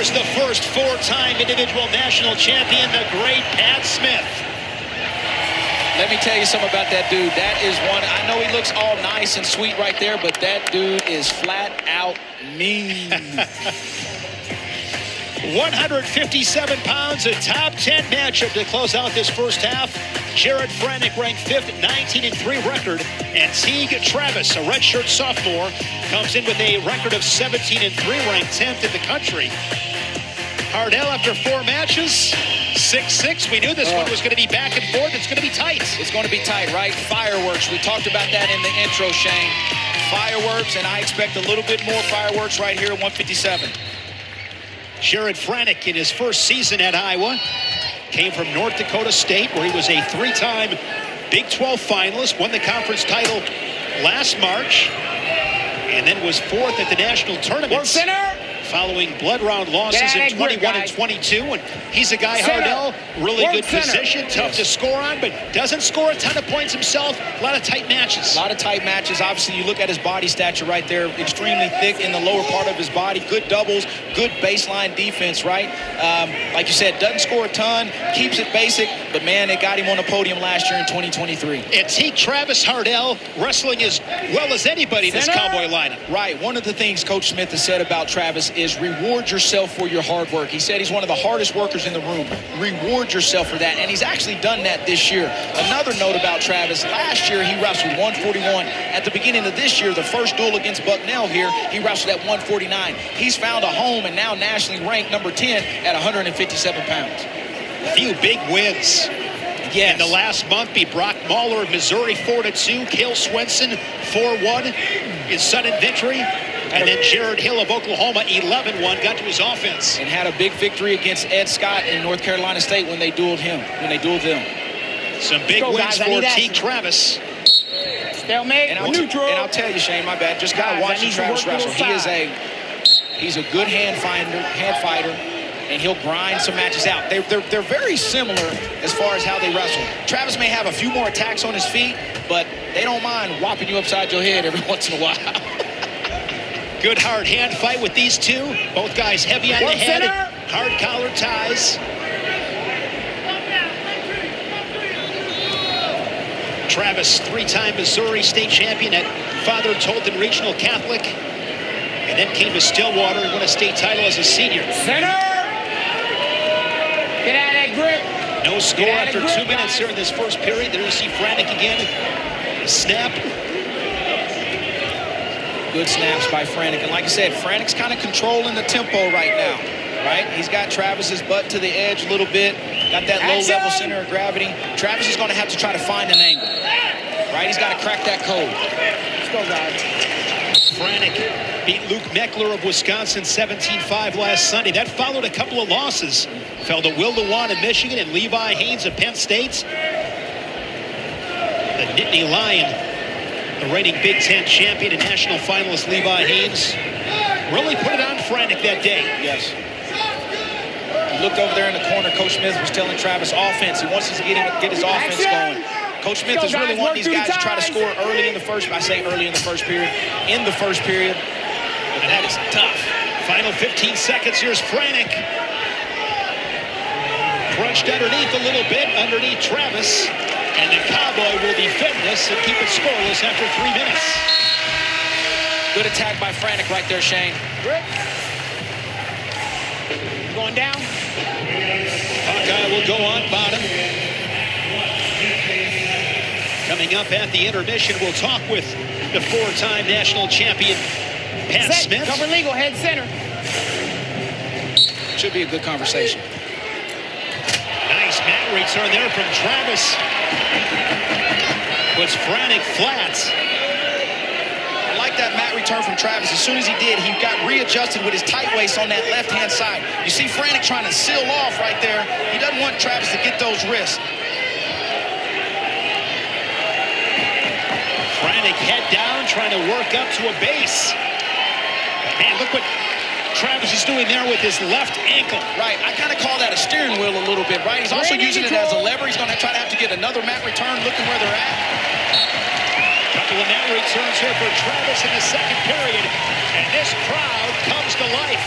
Here's the first four-time individual national champion, the great Pat Smith. Let me tell you something about that dude. That is one. I know he looks all nice and sweet right there, but that dude is flat out mean. 157 pounds, a top 10 matchup to close out this first half. Jared Franek ranked 5th, 19-3 record. And Teague Travis, a redshirt sophomore, comes in with a record of 17-3, ranked 10th in the country. Hardell, after 4 matches, 6-6. We knew this one was going to be back and forth. It's going to be tight. It's going to be tight, right? Fireworks. We talked about that in the intro, Shane. Fireworks, and I expect a little bit more fireworks right here at 157. Jared Franek, in his first season at Iowa, came from North Dakota State, where he was a 3-time Big 12 finalist, won the conference title last March, and then was 4th at the national tournament. Following blood round losses in 21 and 22. And he's a guy, Hardell, really good position, tough to score on, but doesn't score a ton of points himself. A lot of tight matches. A lot of tight matches. Obviously, you look at his body stature right there, extremely thick in the lower part of his body. Good doubles, good baseline defense, right? Like you said, doesn't score a ton, keeps it basic, but man, it got him on the podium last year in 2023. And Teague Travis, Hardell, wrestling as well as anybody in this Cowboy lineup. Right. One of the things Coach Smith has said about Travis is reward yourself for your hard work. He said he's one of the hardest workers in the room. Reward yourself for that, and he's actually done that this year. Another note about Travis, last year he wrestled 141. At the beginning of this year, the first duel against Bucknell here, he wrestled at 149. He's found a home and now nationally ranked number 10 at 157 pounds. A few big wins. Yes. In the last month, beat Brock Mahler of Missouri 4-2, Cale Swenson 4-1, his sudden victory. And then Jared Hill of Oklahoma, 11-1, got to his offense. And had a big victory against Ed Scott in North Carolina State when they dueled him, them. Some big wins for Teague Travis. Stalemate, and I'll tell you, Shane, my bad, just kind of watching Travis wrestle. He's a good hand fighter, and he'll grind some matches out. They're very similar as far as how they wrestle. Travis may have a few more attacks on his feet, but they don't mind whopping you upside your head every once in a while. Good hard hand fight with these two. Both guys heavy on the head. Hard collar ties. Travis, 3-time Missouri state champion at Father Tolton Regional Catholic. And then came to Stillwater and won a state title as a senior. Center! Get out of that grip. No score after 2 minutes here in this first period. There you see Franek again. Snap. Good snaps by Franek. And like I said, Franek's kind of controlling the tempo right now, right? He's got Travis's butt to the edge a little bit, got that low-level center of gravity. Travis is going to have to try to find an angle, right? He's got to crack that code. Let's go, guys. Franek beat Luke Meckler of Wisconsin 17-5 last Sunday. That followed a couple of losses. Fell to Will Lewan of Michigan and Levi Haynes of Penn State. The Nittany Lion, the reigning Big Ten champion and national finalist Levi Haynes, really put it on Franek that day. Yes. He looked over there in the corner. Coach Smith was telling Travis offense. He wants to get his offense going. Coach Smith is really wanting these guys to try to score early in the first. I say early in the first period. In the first period. But that is tough. Final 15 seconds. Here's Franek. Crunched underneath a little bit, underneath Travis. And the Cowboy will defend this and keep it scoreless after 3 minutes. Good attack by Franek right there, Shane. Going down. Hawkeye will go on bottom. Coming up at the intermission, we'll talk with the 4-time national champion, Pat Smith. Cover legal, head center. Should be a good conversation. Nice mat return there from Travis. Puts Franek flat. I like that mat return from Travis. As soon as he did, he got readjusted with his tight waist on that left-hand side. You see Franek trying to seal off right there. He doesn't want Travis to get those wrists. Franek head down, trying to work up to a base. Man, look what Travis is doing there with his left ankle. Right, I kind of call that a steering wheel a little bit, right? He's also using it as a lever. He's going to try to have to get another mat return, looking where they're at. Couple of mat returns here for Travis in the second period. And this crowd comes to life.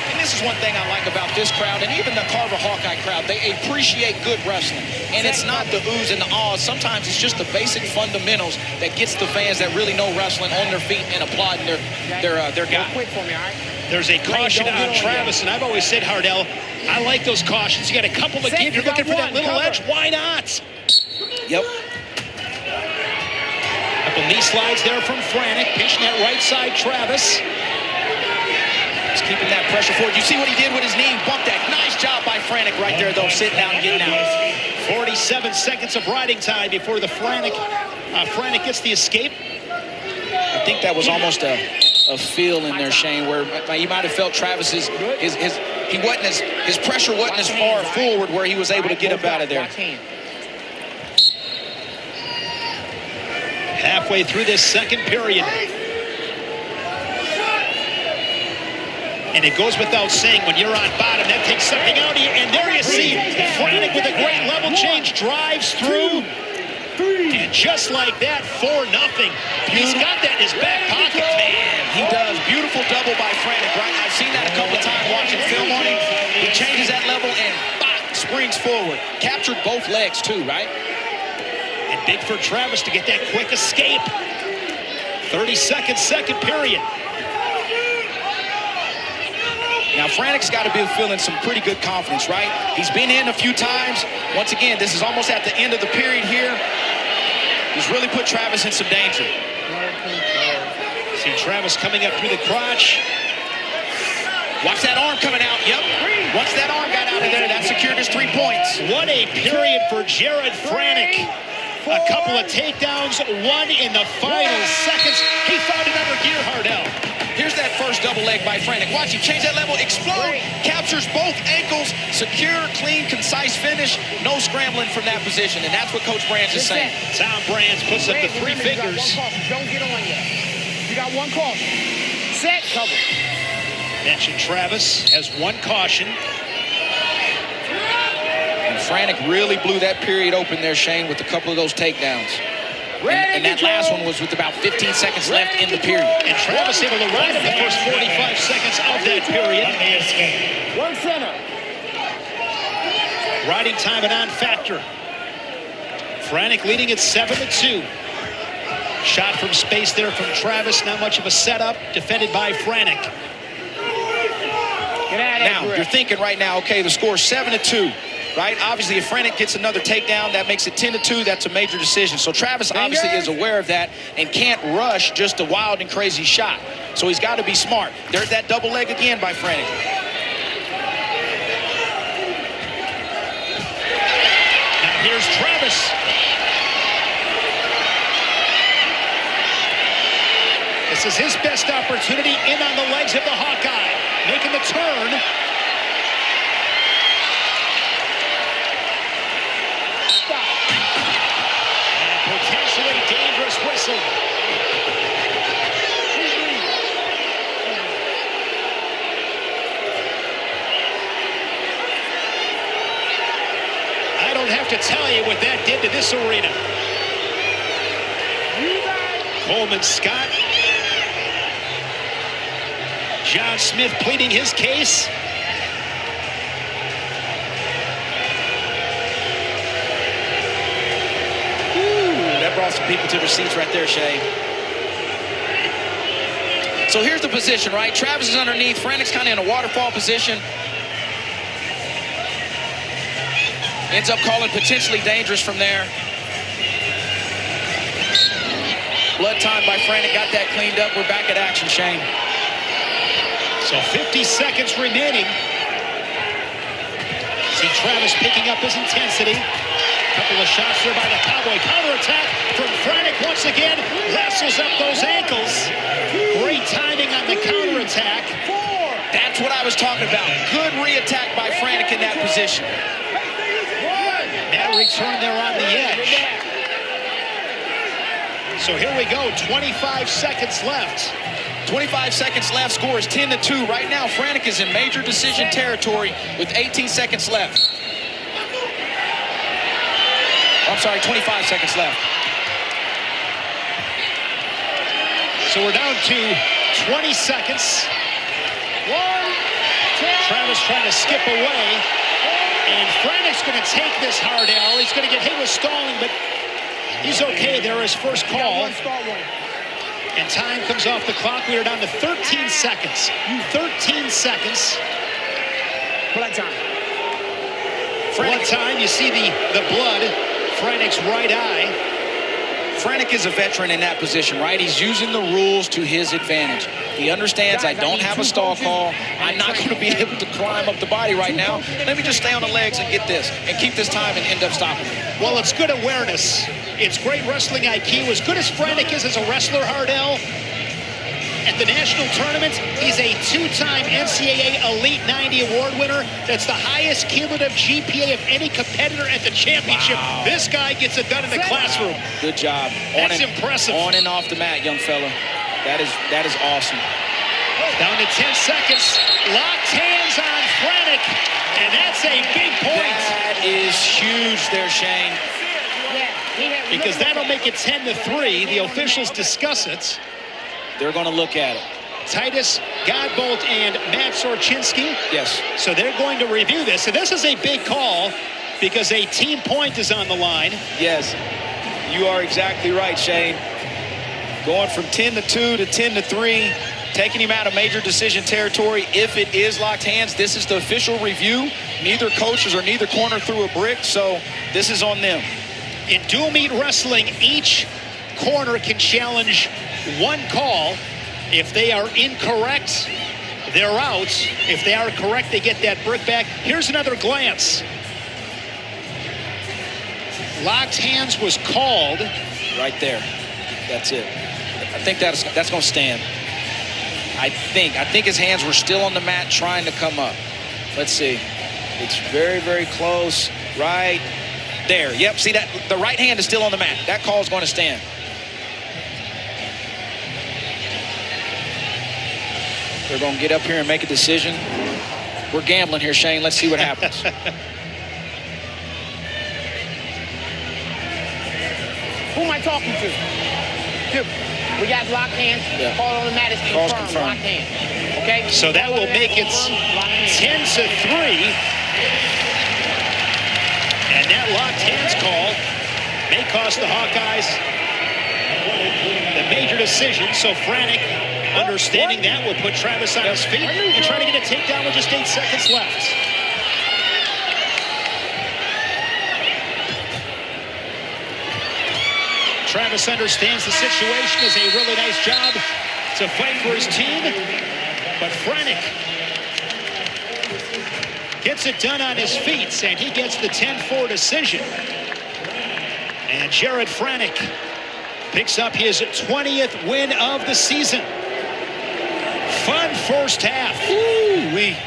And this is one thing I like about this crowd, and even the Carver Hawkeye crowd. They appreciate good wrestling. And it's not the oohs and the ahs. Sometimes it's just the basic fundamentals that gets the fans that really know wrestling on their feet and applauding their guy. Quick for me, all right? There's a caution on Travis, and I've always said, Hardell, I like those cautions. You got a couple to give. You're looking for that little edge. Why not? Yep. Couple knee slides there from Franek, pinching that right side, Travis. He's keeping that pressure forward. You see what he did with his knee? Bumped that. Nice job by Franek right there, though, sitting down and getting out. 47 seconds of riding time before the Franek gets the escape. I think that was almost a feel in there, Shane, where you might have felt Travis's his pressure wasn't as far forward where he was able to get up out of there. Halfway through this second period. And it goes without saying, when you're on bottom, that takes something out of you. And there you see Franek with a great level change, drives through. And just like that, 4-0. He's got that in his back pocket, man. He does. Beautiful double by Franek, right? I've seen that a couple of times watching film on him. He changes that level and springs forward. Captured both legs, too, right? And big for Travis to get that quick escape. 30-second second period. Now, Franek's got to be feeling some pretty good confidence, right? He's been in a few times. Once again, this is almost at the end of the period here. He's really put Travis in some danger. See Travis coming up through the crotch. Watch that arm coming out. Yep. Once that arm got out of there, that secured his 3 points. What a period for Jared Franek. A couple of takedowns, one in the final seconds. He found another gear, Hardell. Here's that first double leg by Franek. Watch him change that level, explode, captures both ankles, secure, clean, concise finish, no scrambling from that position, and that's what Coach Brands is saying. Tom Brands puts up the 3 figures. Don't get on yet. You got one caution. Set, cover. Mentioned Travis has 1 caution. And Franek really blew that period open there, Shane, with a couple of those takedowns. And that last one was with about 15 seconds left in the period. And Travis able to ride him the first 45 seconds of that period. One center. Riding time a non-factor. Franek leading it 7-2. Shot from space there from Travis. Not much of a setup. Defended by Franek. Now, you're thinking right now, okay, the score is 7-2. Right? Obviously, if Franek gets another takedown, that makes it 10-2. That's a major decision. So Travis obviously is aware of that and can't rush just a wild and crazy shot. So he's got to be smart. There's that double leg again by Franek. Now here's Travis. This is his best opportunity in on the legs of the Hawkeye. Making the turn. Potentially dangerous whistle. I don't have to tell you what that did to this arena. Coleman Scott. John Smith pleading his case. That brought some people to their seats right there, Shay. So here's the position, right? Travis is underneath. Franek's kind of in a waterfall position. Ends up calling potentially dangerous from there. Blood time by Franek. Got that cleaned up. We're back at action, Shane. So 50 seconds remaining. See Travis picking up his intensity. Couple of shots there by the Cowboy. Counterattack from Franek once again. Wrestles up those ankles. Great timing on the counterattack. That's what I was talking about. Good re-attack by Franek in that position. That return there on the edge. So here we go. 25 seconds left. 25 seconds left. Score is 10-2. Right now, Franek is in major decision territory with 18 seconds left. I'm sorry, 25 seconds left. So we're down to 20 seconds. Titus trying to skip away. And Franek's going to take this hard L. He's going to get hit with stalling, but he's okay there. His first call. And time comes off the clock. We are down to 13 seconds. 13 seconds. Blood time. Blood time. You see the blood. Franek's right eye. Franek is a veteran in that position, right? He's using the rules to his advantage. He understands I don't have a stall call. I'm not going to be able to climb up the body right now. Let me just stay on the legs and get this and keep this time and end up stopping. Well, it's good awareness. It's great wrestling IQ. As good as Franek is as a wrestler, Hardell, at the national tournament, he's a two-time NCAA Elite 90 award winner. That's the highest cumulative GPA of any competitor at the championship. Wow. This guy gets it done in the classroom. Good job. That's impressive. On and off the mat, young fella. That is awesome. Down to 10 seconds. Locked hands on Franek. And that's a big point. That is huge there, Shane. Because that'll make it 10-3. The officials discuss it. They're going to look at it. Titus, Godbolt, and Matt Sorchinski. Yes. So they're going to review this. And this is a big call because a team point is on the line. Yes. You are exactly right, Shane. Going from 10-2 to 10-3, taking him out of major decision territory. If it is locked hands, this is the official review. Neither coaches or neither corner threw a brick, so this is on them. In dual meet wrestling, each corner can challenge one call. If they are incorrect, they're out. If they are correct, they get that brick back. Here's another glance. Locked hands was called. Right there. That's it. I think that's going to stand. I think his hands were still on the mat trying to come up. Let's see. It's very, very close. Right there. Yep, see that? The right hand is still on the mat. That call is going to stand. They're going to get up here and make a decision. We're gambling here, Shane. Let's see what happens. Who am I talking to? We got locked hands. Yeah. Call on the mat is confirmed. Locked hands. Okay? So that will make it 10-3. And that locked hands call may cost the Hawkeyes the major decision. So Franek, understanding that, will put Travis on his feet and try to get a takedown with just 8 seconds left. Travis understands the situation, does a really nice job to fight for his team. But Franek gets it done on his feet, and he gets the 10-4 decision. And Jared Franek picks up his 20th win of the season. Fun first half. Ooh-wee.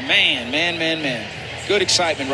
Man. Good excitement.